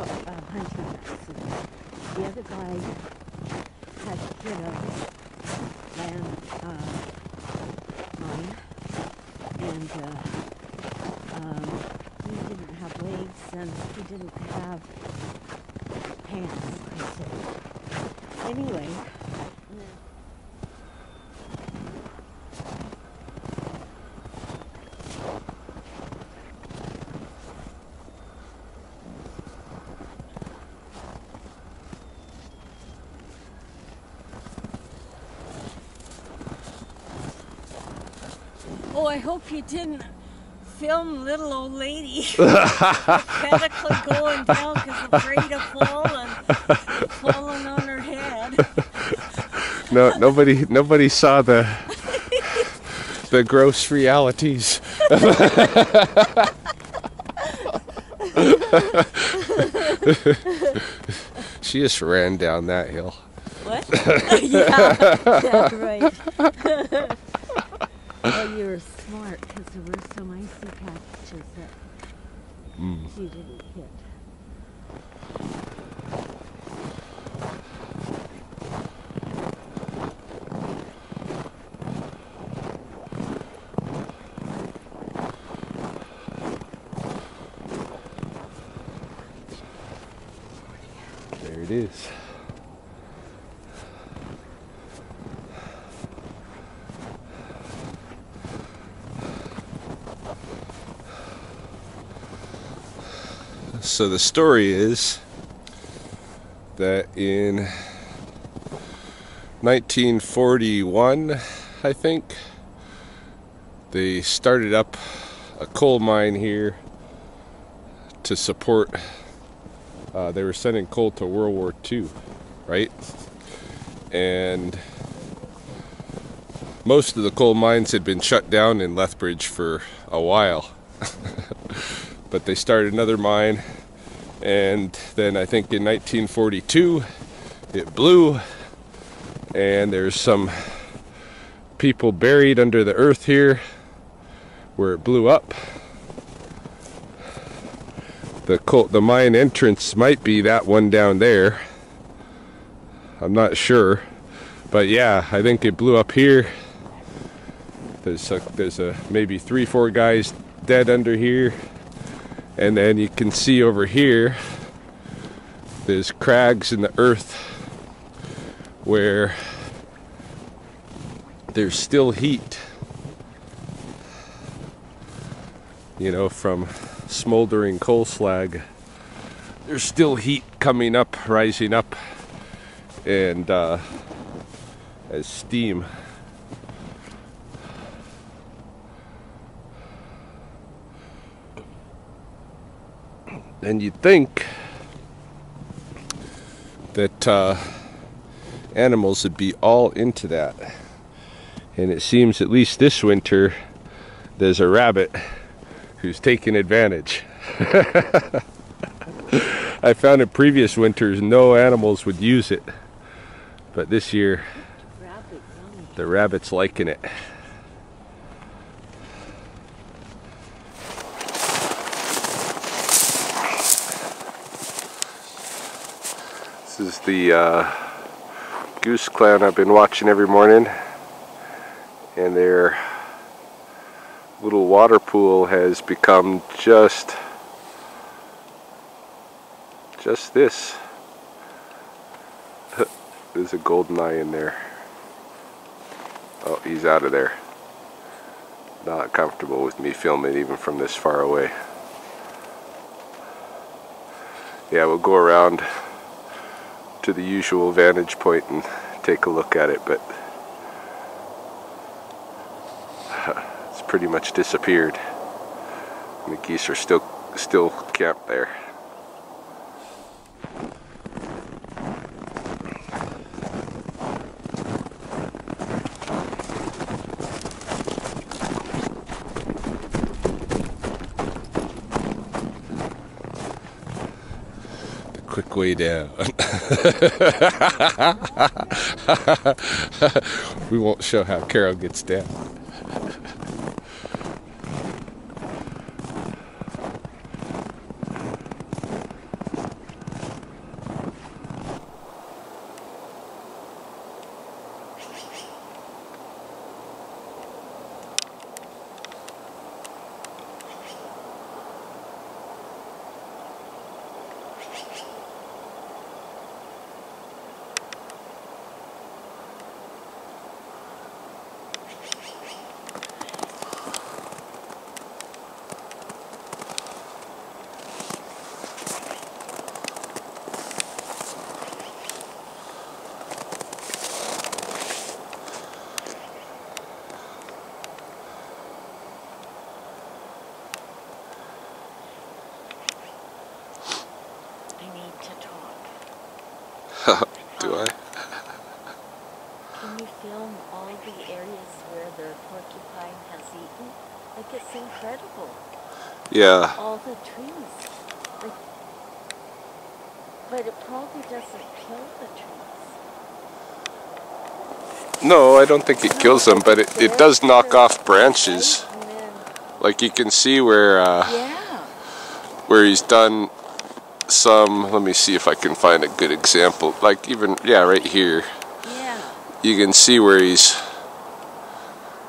hunting accident. The other guy had hit a land mine, and he didn't have legs and he didn't have pants, I said. Anyway, oh, I hope you didn't film little old lady pathetically going down because afraid of falling on her head. No, nobody saw the gross realities. She just ran down that hill. What? Yeah, right. Oh, you were smart because there were some icy patches that you didn't hit. There it is. So the story is that in 1941, I think, they started up a coal mine here to support, they were sending coal to World War II, right? And most of the coal mines had been shut down in Lethbridge for a while. But they started another mine, and then I think in 1942 it blew, and there's some people buried under the earth here where it blew up. The mine entrance might be that one down there. I'm not sure, but yeah, I think it blew up here. There's maybe 3-4 guys dead under here. And then you can see over here, there's crags in the earth where there's still heat, you know, from smoldering coal slag. There's still heat coming up, rising up, and as steam. And you'd think that animals would be all into that. And it seems at least this winter there's a rabbit who's taking advantage. I found in previous winters no animals would use it. But this year the rabbit's liking it. This is the goose clan I've been watching every morning, and their little water pool has become just this. There's a golden eye in there. Oh, he's out of there. Not comfortable with me filming even from this far away. Yeah, we'll go around to the usual vantage point and take a look at it, but it's pretty much disappeared. And the geese are still camped there. Quick way down. We won't show how Carol gets down. to talk. Do I? Can you film all the areas where the porcupine has eaten? Like, it's incredible. Yeah. All the trees. Like, but it probably doesn't kill the trees. No, I don't think it kills them, but it does knock off branches. And then, Like you can see where yeah. where he's done some. Let me see if I can find a good example. Like even right here. Yeah. You can see where he's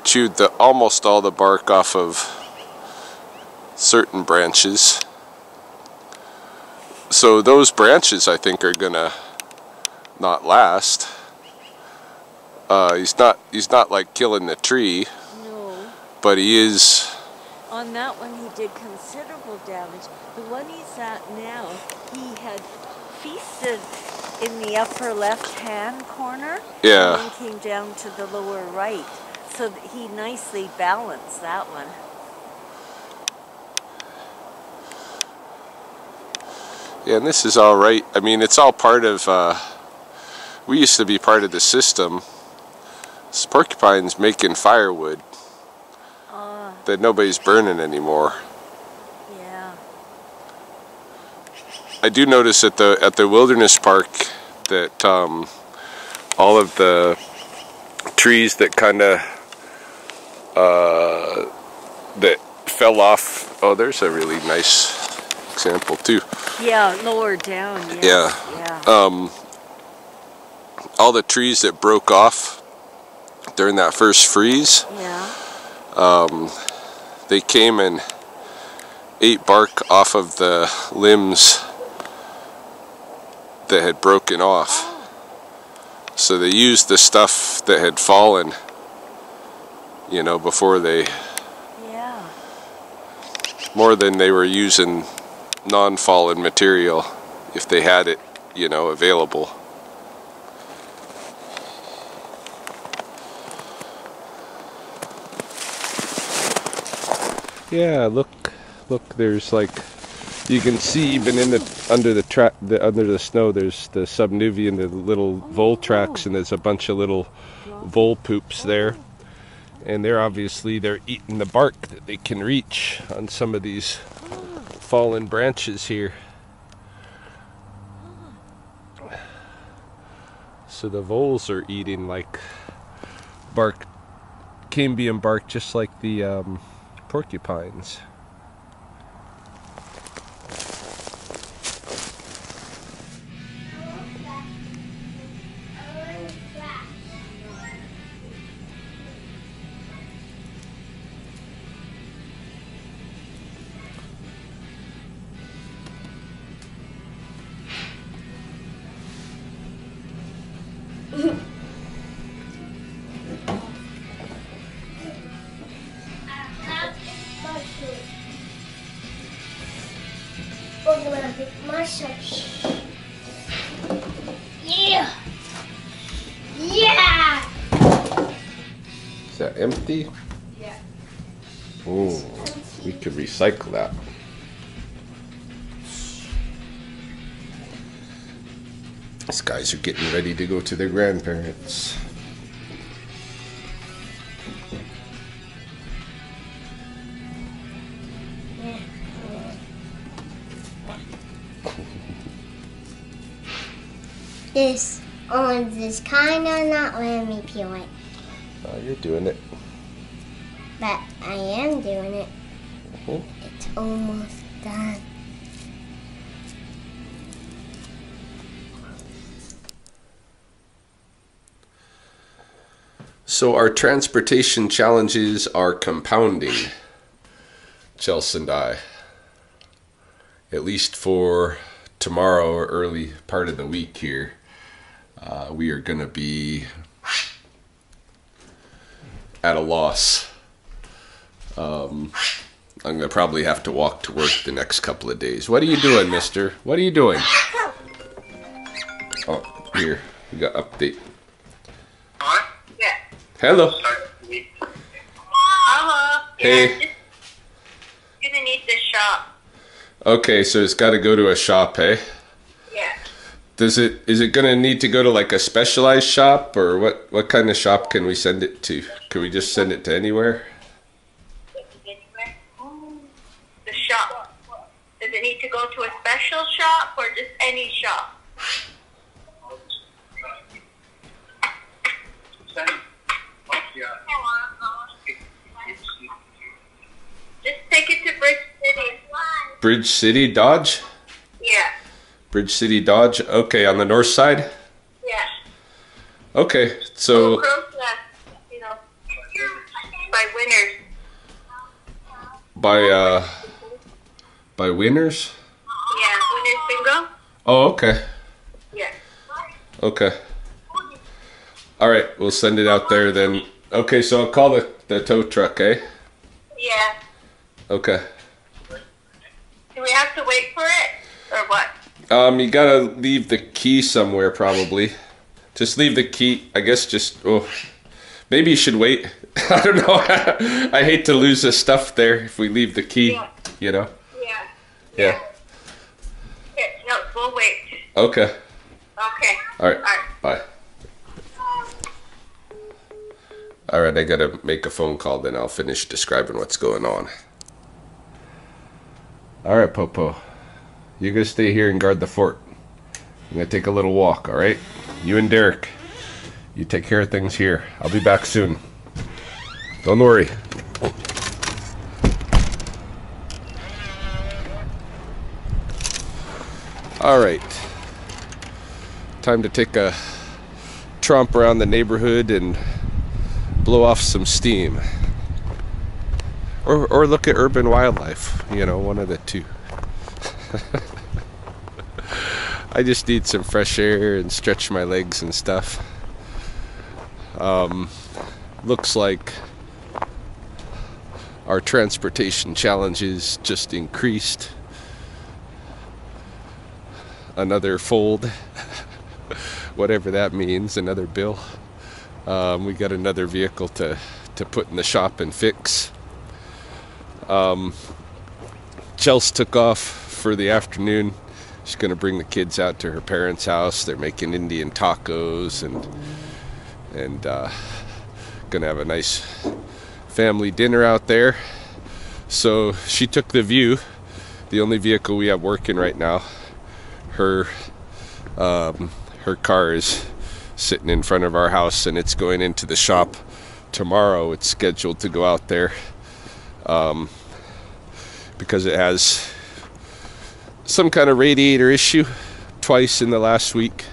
chewed almost all the bark off of certain branches. So those branches, I think, are gonna not last. He's not like killing the tree. No. But he is. On that one, he did considerable damage. The one he's at now, he had feasted in the upper left-hand corner. Yeah. And then came down to the lower right. So he nicely balanced that one. Yeah, and this is all right. I mean, it's all part of. We used to be part of the system. This porcupine's making firewood that nobody's burning anymore. Yeah. I do notice at the wilderness park that all of the trees that kind of that fell off. Oh, there's a really nice example too. Yeah, lower down. Yes. Yeah. All the trees that broke off during that first freeze. Yeah. They came and ate bark off of the limbs that had broken off. So they used the stuff that had fallen, you know, before they. Yeah. More than they were using non-fallen material if they had it, you know, available. Yeah, look, there's like, you can see even in under the snow, there's the subnuvian, the little vole tracks, and there's a bunch of little vole poops there. And they're eating the bark that they can reach on some of these fallen branches here. So the voles are eating like bark, cambium bark, just like the porcupines. Yeah! Yeah! Is that empty? Yeah. Oh, we could recycle that. These guys are getting ready to go to their grandparents. This orange is kind of not letting me peel it. Oh, you're doing it. But I am doing it. Mhm. It's almost done. So our transportation challenges are compounding, Chels and I. At least for tomorrow or early part of the week here, we are going to be at a loss. I'm going to probably have to walk to work the next couple of days. What are you doing, mister? What are you doing? Oh, here. We got update. Yeah. Hello. Uh-huh. Hey. Yeah, just gonna need this shop. Okay, so it's got to go to a shop, hey? Yeah. is it gonna need to go to like a specialized shop, or what kind of shop can we send it to? Can we just send it to anywhere? The shop. Does it need to go to a special shop or just any shop? Just take it to Bridge City. Bridge City Dodge? Yeah. Bridge City Dodge. Okay, on the north side? Yeah. Okay, so Crow's Nest, you know, by Winners. by Winners? Yeah, Winners Bingo. Oh, okay. Yeah. Okay. All right, we'll send it out there then. Okay, so I'll call the tow truck, eh? Yeah. Okay. Do we have to wait for it or what? You gotta leave the key somewhere probably. Just leave the key. I guess maybe you should wait. I don't know. I hate to lose the stuff there if we leave the key, you know? Yeah. Yeah. Okay, no, we'll wait. Okay. Okay. All right. All right. Bye. All right, I gotta make a phone call, then I'll finish describing what's going on. All right, Popo. You're gonna stay here and guard the fort. I'm gonna take a little walk, all right? You and Derek, you take care of things here. I'll be back soon. Don't worry. All right. Time to take a tromp around the neighborhood and blow off some steam. Or look at urban wildlife, you know, one of the two. I just need some fresh air and stretch my legs and stuff. Looks like our transportation challenges just increased another fold, whatever that means, another bill. We got another vehicle to put in the shop and fix. Chels took off for the afternoon. She's gonna bring the kids out to her parents' house. They're making Indian tacos and gonna have a nice family dinner out there. So she took the View, the only vehicle we have working right now. Her car is sitting in front of our house and it's going into the shop tomorrow. It's scheduled to go out there because it has some kind of radiator issue. Twice in the last week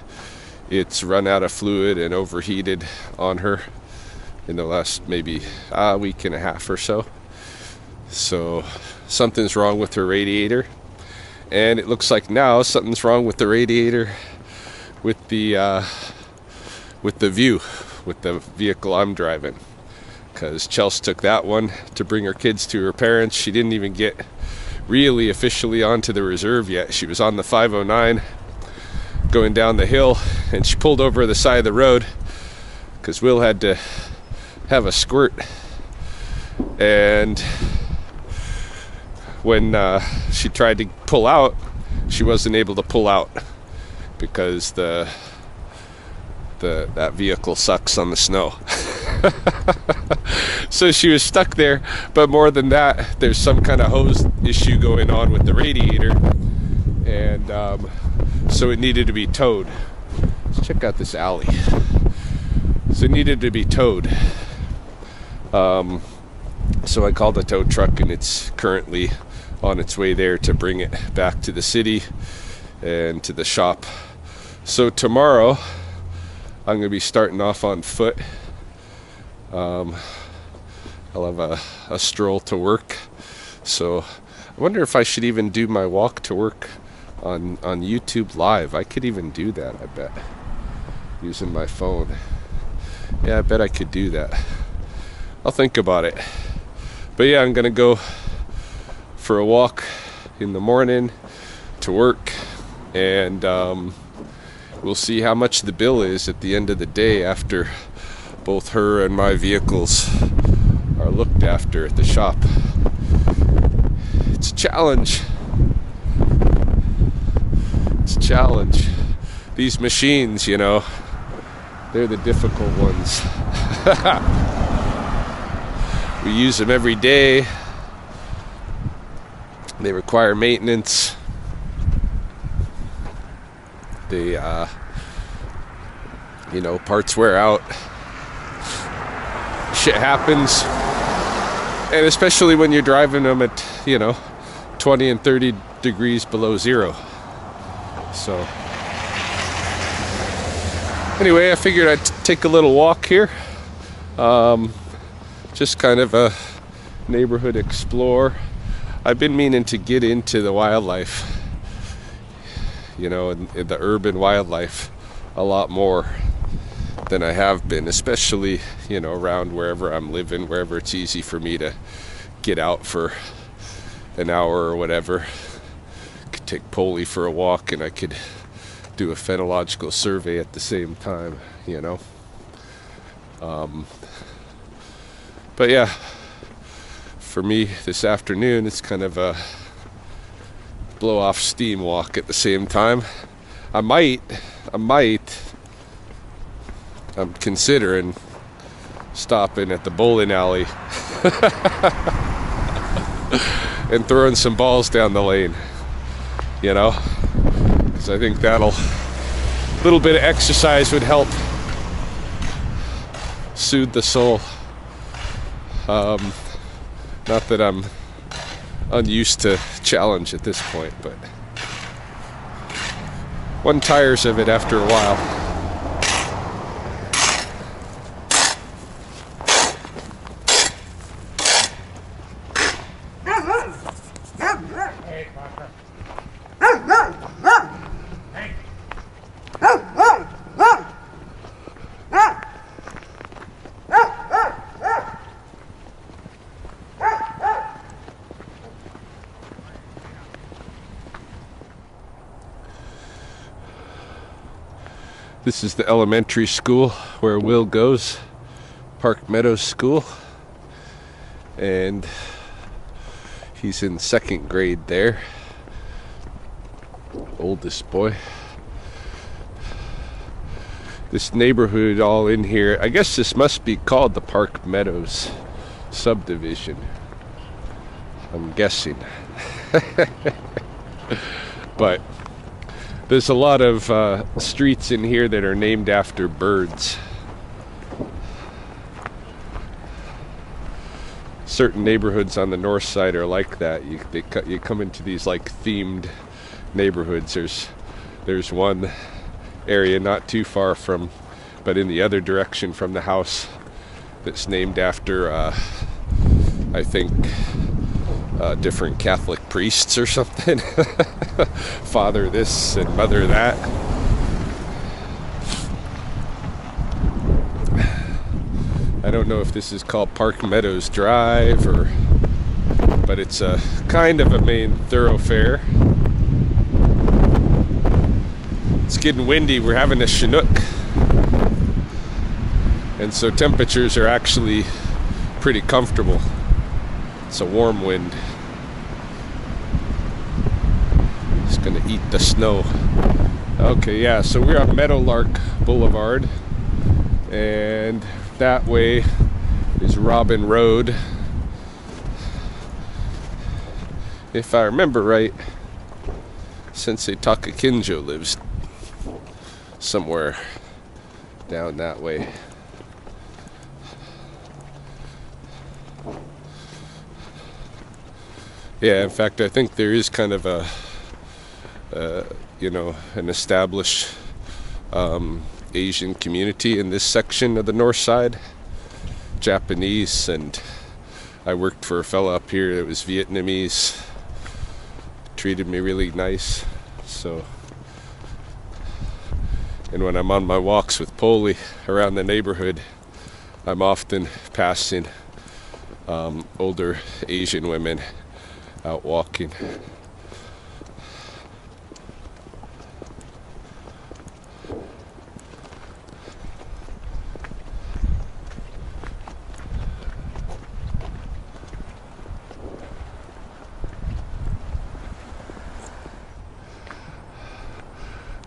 it's run out of fluid and overheated on her in the last maybe week and a half or so. So something's wrong with her radiator, and it looks like now something's wrong with the radiator with the View, with the vehicle I'm driving, because Chels took that one to bring her kids to her parents. She didn't even get really officially onto the reserve yet. She was on the 509 going down the hill, and she pulled over the side of the road because Will had to have a squirt. And when she tried to pull out, she wasn't able to pull out because that vehicle sucks on the snow. So she was stuck there, but more than that, there's some kind of hose issue going on with the radiator, and so it needed to be towed. Let's check out this alley. So it needed to be towed. So I called a tow truck, and it's currently on its way there to bring it back to the city and to the shop. So tomorrow I'm going to be starting off on foot. I'll have a stroll to work. So I wonder if I should even do my walk to work on YouTube Live. I could even do that, I bet, using my phone. Yeah, I bet I could do that. I'll think about it. But yeah, I'm gonna go for a walk in the morning to work, and we'll see how much the bill is at the end of the day after both her and my vehicles are looked after at the shop. It's a challenge. It's a challenge. these machines, you know, they're the difficult ones. We use them every day. They require maintenance. They, you know, parts wear out. Shit happens. And especially when you're driving them at, you know, 20 and 30 degrees below zero. So, anyway, I figured I'd take a little walk here. Just kind of a neighborhood explore. I've been meaning to get into the wildlife, you know, in the urban wildlife a lot more than I have been, especially, you know, around wherever I'm living, wherever it's easy for me to get out for an hour or whatever. Could take Polly for a walk and I could do a phenological survey at the same time, you know. But yeah, for me this afternoon it's kind of a blow off steam walk at the same time. I'm considering stopping at the bowling alley and throwing some balls down the lane, you know, because I think a little bit of exercise would help soothe the soul. Not that I'm unused to challenge at this point, but one tires of it after a while. This is the elementary school where Will goes, Park Meadows School, and he's in 2nd grade there, oldest boy. This neighborhood all in here, I guess this must be called the Park Meadows subdivision, I'm guessing. But there's a lot of streets in here that are named after birds. Certain neighborhoods on the north side are like that. You come into these like themed neighborhoods. There's one area not too far from, but in the other direction from the house, that's named after I think different Catholic priests or something. Father this and mother that. I don't know if this is called Park Meadows Drive but it's a kind of a main thoroughfare. It's getting windy. We're having a Chinook, and so temperatures are actually pretty comfortable. It's a warm wind. It's gonna eat the snow. Okay, yeah, so we're on Meadowlark Boulevard, and that way is Robin Road. If I remember right, Sensei Takakinjo lives somewhere down that way. Yeah, in fact, I think there is kind of a, you know, an established Asian community in this section of the north side. Japanese, and I worked for a fella up here that was Vietnamese. Treated me really nice. So, and when I'm on my walks with Polly around the neighborhood, I'm often passing older Asian women out walking.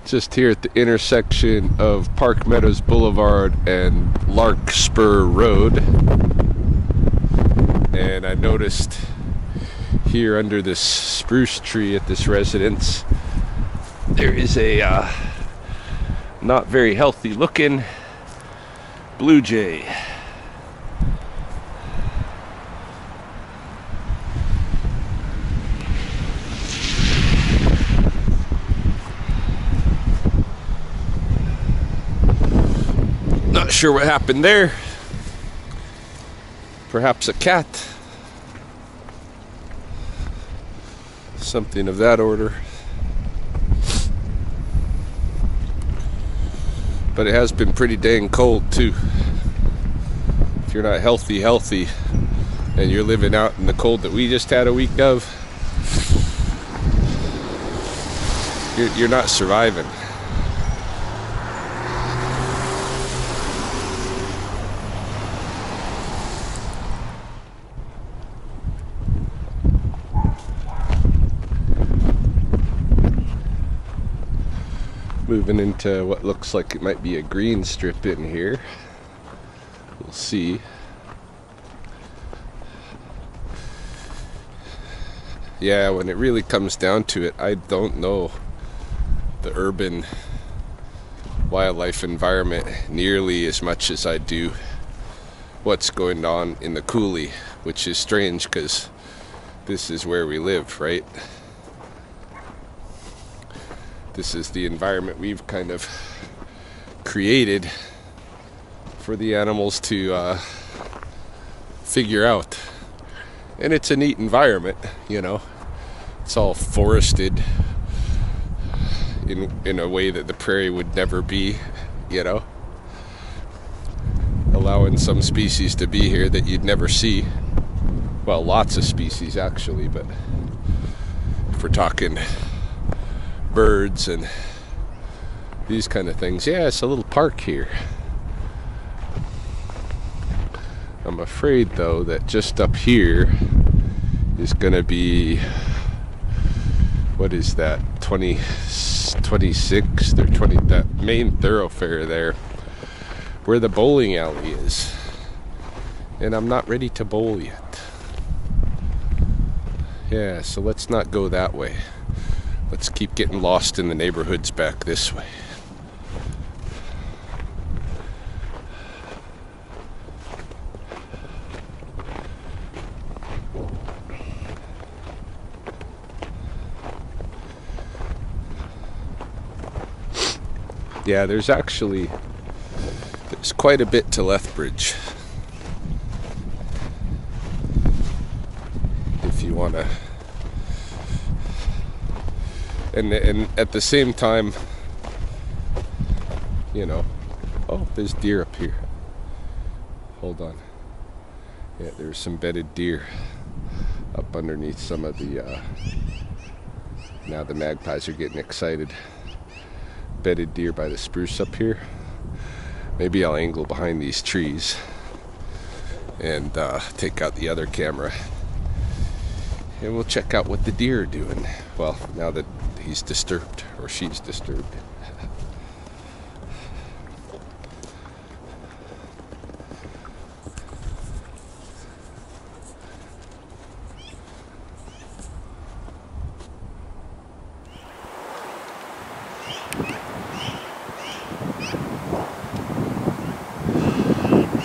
just here at the intersection of Park Meadows Boulevard and Larkspur Road. And I noticed here under this spruce tree at this residence, there is a not very healthy looking blue jay. Not sure what happened there. Perhaps a cat. Something of that order. But it has been pretty dang cold too. If you're not healthy and you're living out in the cold that we just had a week of, you're not surviving. Moving into what looks like it might be a green strip in here. We'll see. Yeah, when it really comes down to it, I don't know the urban wildlife environment nearly as much as I do what's going on in the coulee, which is strange because this is where we live, right? This is the environment we've kind of created for the animals to figure out. And it's a neat environment, you know. It's all forested in a way that the prairie would never be, you know. Allowing some species to be here that you'd never see. Well, lots of species actually, but if we're talking birds and these kind of things, yeah, it's a little park here. I'm afraid though that just up here is gonna be, what is that, 26th or 20, that main thoroughfare there where the bowling alley is, and I'm not ready to bowl yet. Yeah, so let's not go that way. Let's keep getting lost in the neighborhoods back this way. Yeah, there's quite a bit to Lethbridge. If you want to. And at the same time, you know, oh, there's deer up here. Hold on. Yeah, there's some bedded deer up underneath some of the, now the magpies are getting excited. Bedded deer by the spruce up here. Maybe I'll angle behind these trees and take out the other camera. And we'll check out what the deer are doing. Well, now that he's disturbed, or she's disturbed.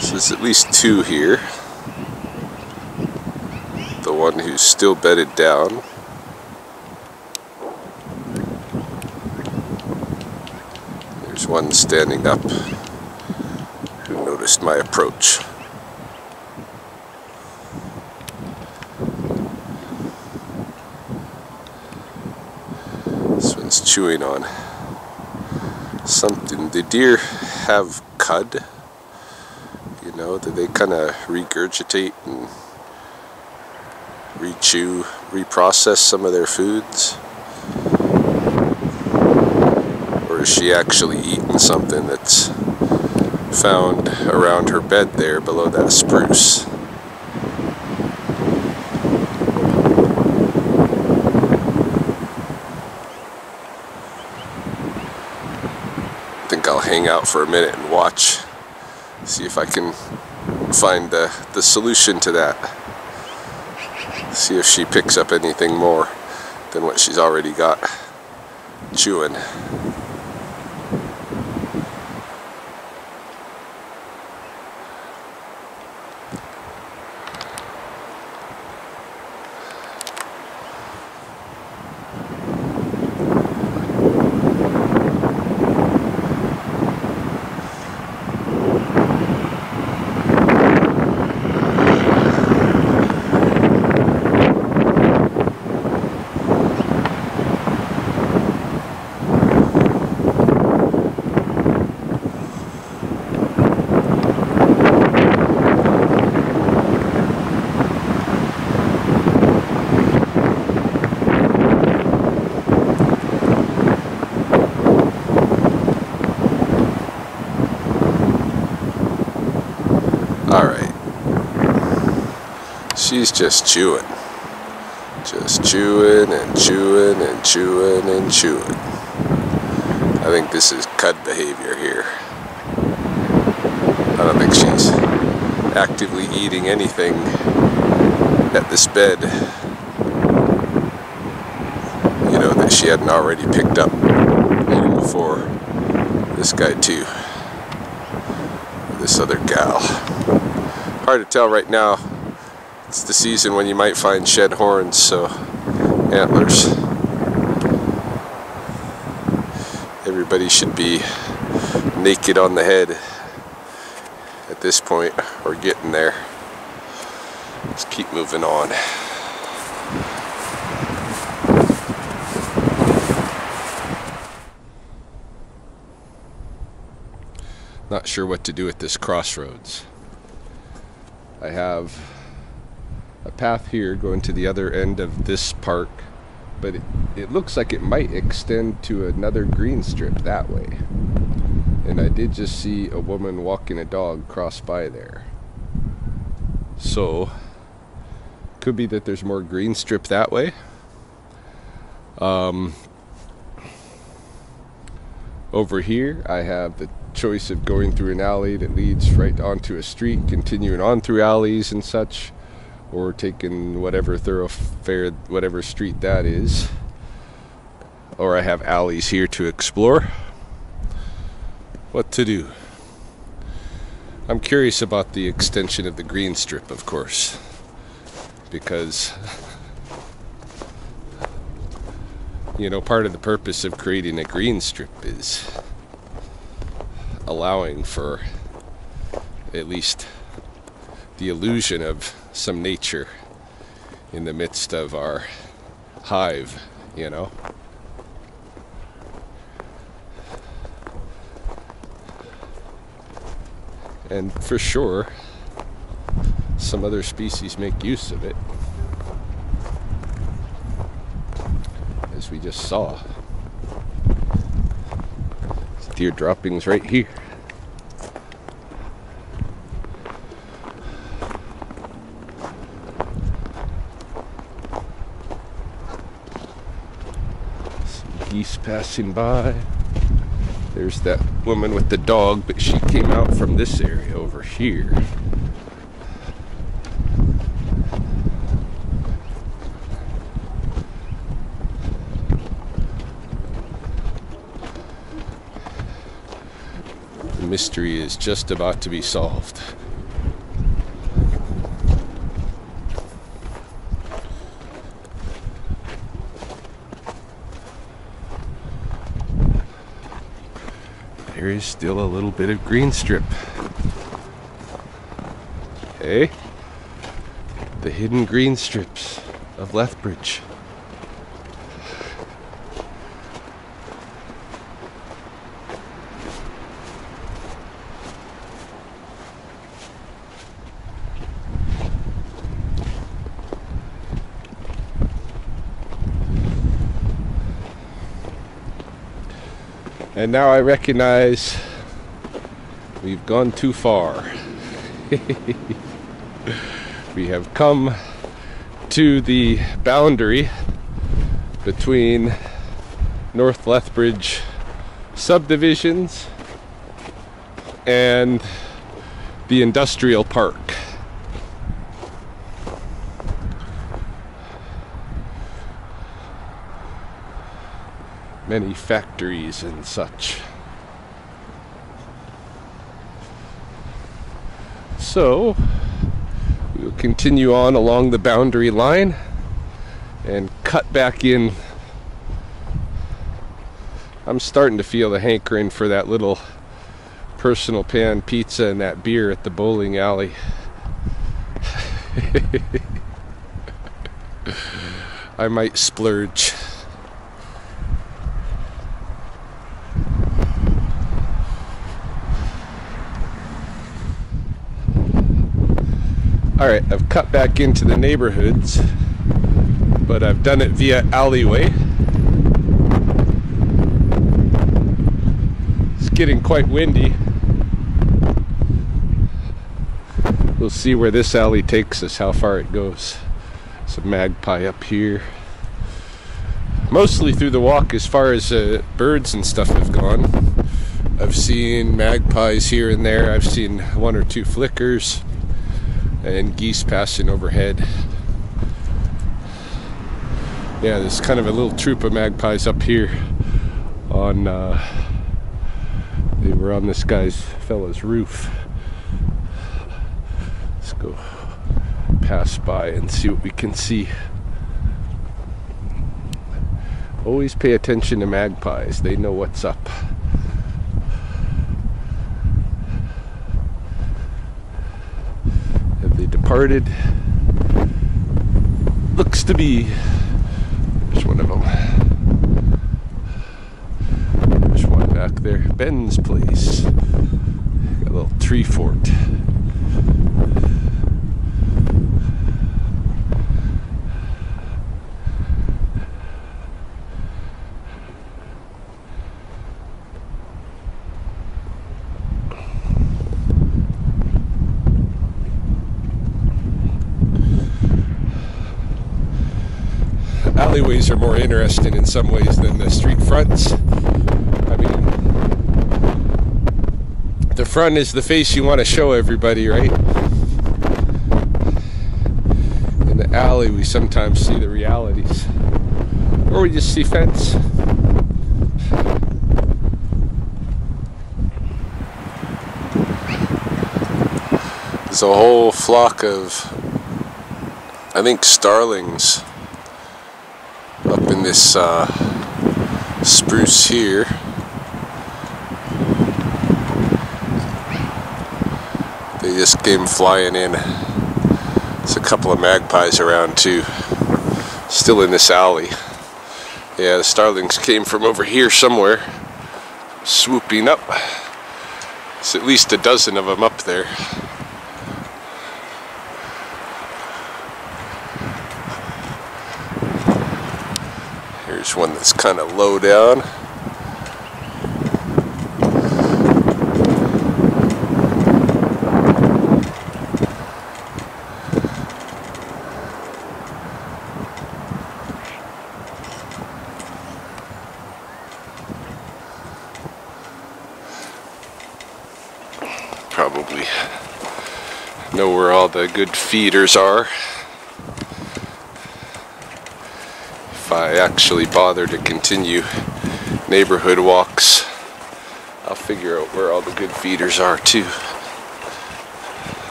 So there's at least two here. The one who's still bedded down. There's one standing up who noticed my approach. This one's chewing on something. The deer have cud, you know, that they kind of regurgitate and re-chew, reprocess some of their foods. Or is she actually eating something that's found around her bed there below that spruce? think I'll hang out for a minute and watch, see if I can find the solution to that. See if she picks up anything more than what she's already got chewing. Alright, she's just chewing and chewing and chewing and chewing. I think this is cud behavior here. I don't think she's actively eating anything at this bed, you know, that she hadn't already picked up even before this guy too, this other gal. Hard to tell right now. It's the season when you might find shed horns, so antlers. Everybody should be naked on the head at this point, or getting there. Let's keep moving on. Not sure what to do at this crossroads. I have a path here going to the other end of this park, but it looks like it might extend to another green strip that way. And I did just see a woman walking a dog cross by there. So, could be that there's more green strip that way. Over here, I have the choice of going through an alley that leads right onto a street, continuing on through alleys and such, or taking whatever thoroughfare, whatever street that is. Or I have alleys here to explore. What to do? I'm curious about the extension of the green strip, of course, because, you know, part of the purpose of creating a green strip is allowing for at least the illusion of some nature in the midst of our hive, you know. And for sure, some other species make use of it, as we just saw. Deer droppings right here. Some geese passing by. There's that woman with the dog, but she came out from this area over here. The mystery is just about to be solved. There is still a little bit of green strip. Okay, the hidden green strips of Lethbridge. And now I recognize we've gone too far. We have come to the boundary between North Lethbridge subdivisions and the industrial park. Many factories and such. So we'll continue on along the boundary line and cut back in. I'm starting to feel the hankering for that little personal pan pizza and that beer at the bowling alley. I might splurge. Alright, I've cut back into the neighborhoods, but I've done it via alleyway. It's getting quite windy. We'll see where this alley takes us, how far it goes. Some magpie up here. Mostly through the walk as far as birds and stuff have gone. I've seen magpies here and there. I've seen one or two flickers and geese passing overhead. Yeah, there's kind of a little troop of magpies up here on they were on this fella's roof. Let's go pass by and see what we can see. Always pay attention to magpies, they know what's up. Have they departed? Looks to be. There's one of them. There's one back there. Ben's place. Got a little tree fort. Alleyways are more interesting in some ways than the street fronts. I mean, the front is the face you want to show everybody, right? In the alley, we sometimes see the realities. Or we just see fence. There's a whole flock of, I think, starlings up in this spruce here. They just came flying in. There's a couple of magpies around too, still in this alley. Yeah, the starlings came from over here somewhere, swooping up. There's at least a dozen of them up there. Here's one that's kind of low down. Probably know where all the good feeders are. If I actually bother to continue neighborhood walks, I'll figure out where all the good feeders are too.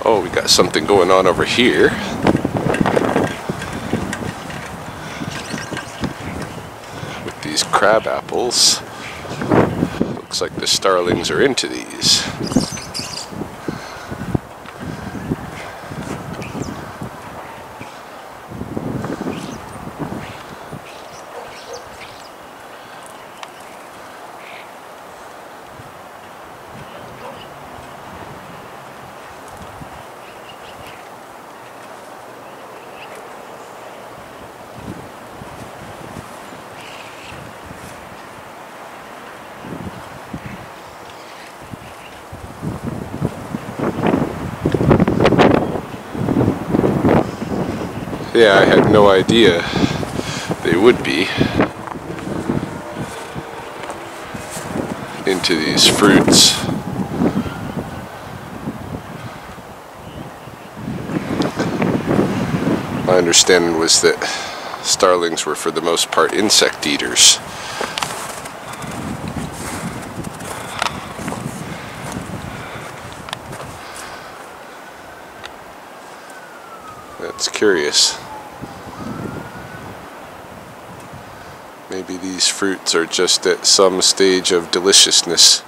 Oh, we got something going on over here. With these crab apples. Looks like the starlings are into these. Yeah, I had no idea they would be. into these fruits. My understanding was that starlings were for the most part insect eaters. That's curious. Maybe these fruits are just at some stage of deliciousness.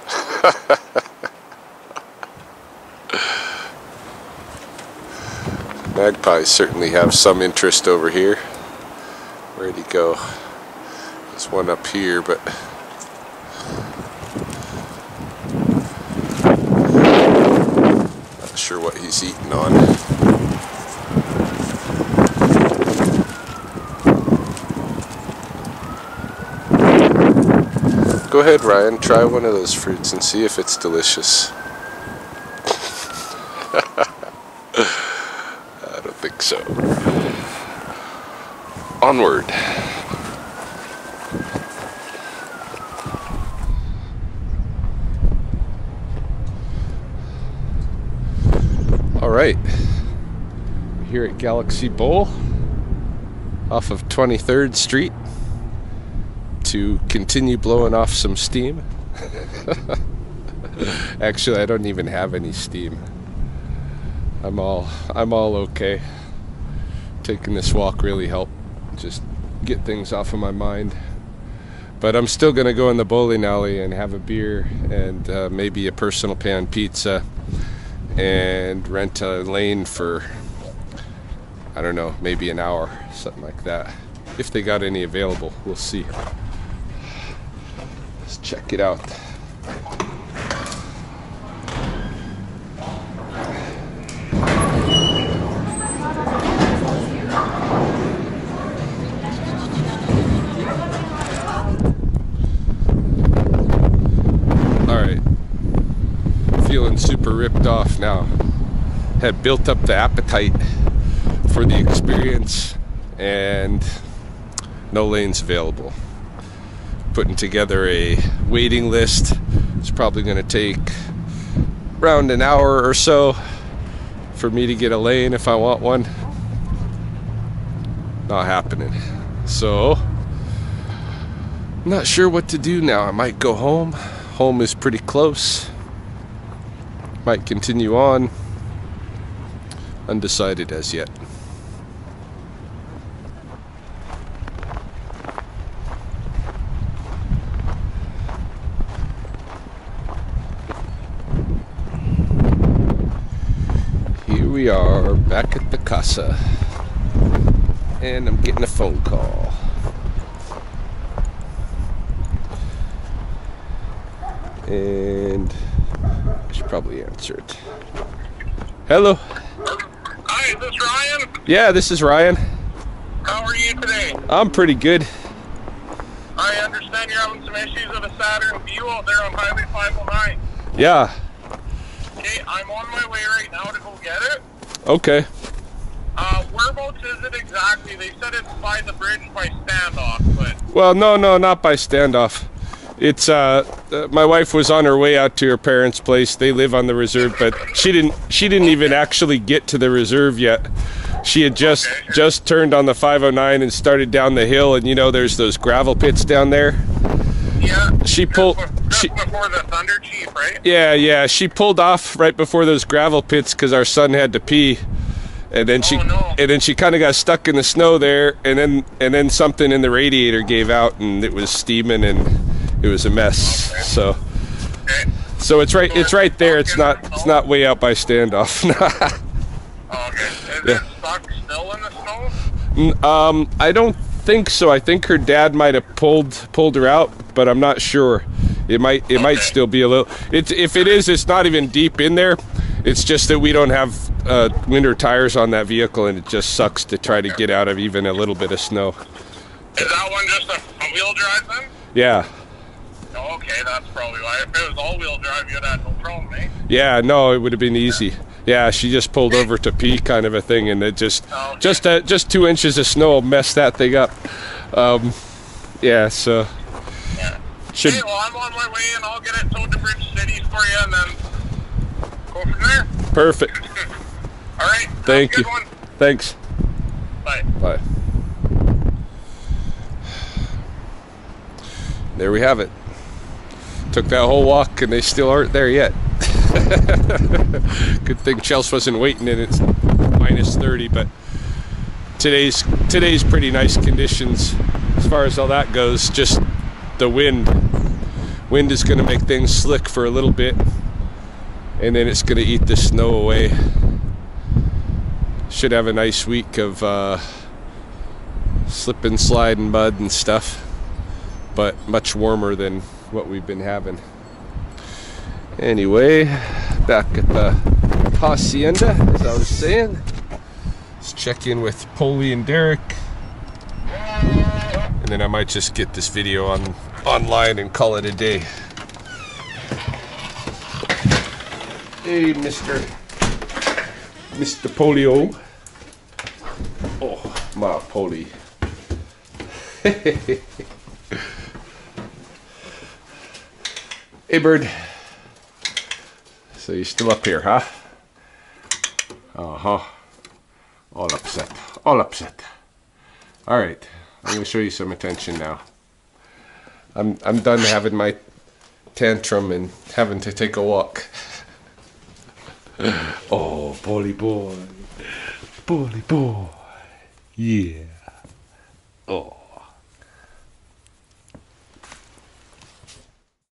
Magpies certainly have some interest over here. Where'd he go? There's one up here, but not sure what he's eating on. Go ahead, Ryan, try one of those fruits and see if it's delicious. I don't think so. Onward. All right, we're here at Galaxy Bowl off of 23rd Street to continue blowing off some steam. Actually, I don't even have any steam. I'm all okay. Taking this walk really helped just get things off of my mind. But I'm still gonna go in the bowling alley and have a beer and maybe a personal pan pizza and rent a lane for, I don't know, maybe an hour, something like that. If they got any available, we'll see. Let's check it out. Alright, feeling super ripped off now. Had built up the appetite for the experience and no lanes available. Putting together a waiting list. It's probably going to take around an hour or so for me to get a lane if I want one. Not happening. So, I'm not sure what to do now. I might go home. Home is pretty close. Might continue on. Undecided as yet. We are back at the casa and I'm getting a phone call. And I should probably answer it. Hello. Hi, is this Ryan? Yeah, this is Ryan. How are you today? I'm pretty good. I understand you're having some issues with a Saturn View out there on Highway 509. Yeah. Okay, I'm on my way right now to go get it. Okay. Whereabouts is it exactly? They said it's by the bridge by Standoff, but... Well, no, not by Standoff. It's, my wife was on her way out to her parents' place. They live on the reserve, but she didn't even actually get to the reserve yet. She had just turned on the 509 and started down the hill, and you know there's those gravel pits down there. Yeah. She pulled... Just before the Thunder Chief, right? Yeah. She pulled off right before those gravel pits because our son had to pee, and then she kind of got stuck in the snow there, and then something in the radiator gave out, and it was steaming, and it was a mess. Okay. So it's right there. It's not way out by Standoff. Okay. Is it stuck still in the snow? I don't think so. I think her dad might have pulled her out, but I'm not sure. It might still be a little. If it is, it's not even deep in there. It's just that we don't have winter tires on that vehicle, and it just sucks to try to get out of even a little bit of snow. Is that one just a front-wheel drive then? Yeah. Okay, that's probably why. If it was all-wheel drive, you'd have no problem, eh? Yeah, no, it would have been easy. Yeah, she just pulled over to pee, kind of a thing, and it just 2 inches of snow messed that thing up. Yeah, so. Yeah. Should Okay, well, I'm on my way, and I'll get it towed to Bridge City for you, and then go from there. perfect. All right. Thank Have a you. good one. Thanks. Bye. Bye. There we have it. Took that whole walk and they still aren't there yet. Good thing Chels wasn't waiting and it's minus 30, but today's pretty nice conditions as far as all that goes. Just the wind is going to make things slick for a little bit, and then it's going to eat the snow away. Should have a nice week of slip and slide and mud and stuff, but much warmer than what we've been having. Anyway, back at the hacienda, as I was saying. Let's check in with Polly and Derek, and then I might just get this video online and call it a day. Hey, Mr. Polio. Oh, my Polly. Hey, bird. So you're still up here, huh? Uh-huh. All upset. All upset. All right. I'm going to show you some attention now. I'm done having my tantrum and having to take a walk. Oh, Polly boy. Polly boy. Yeah. Oh.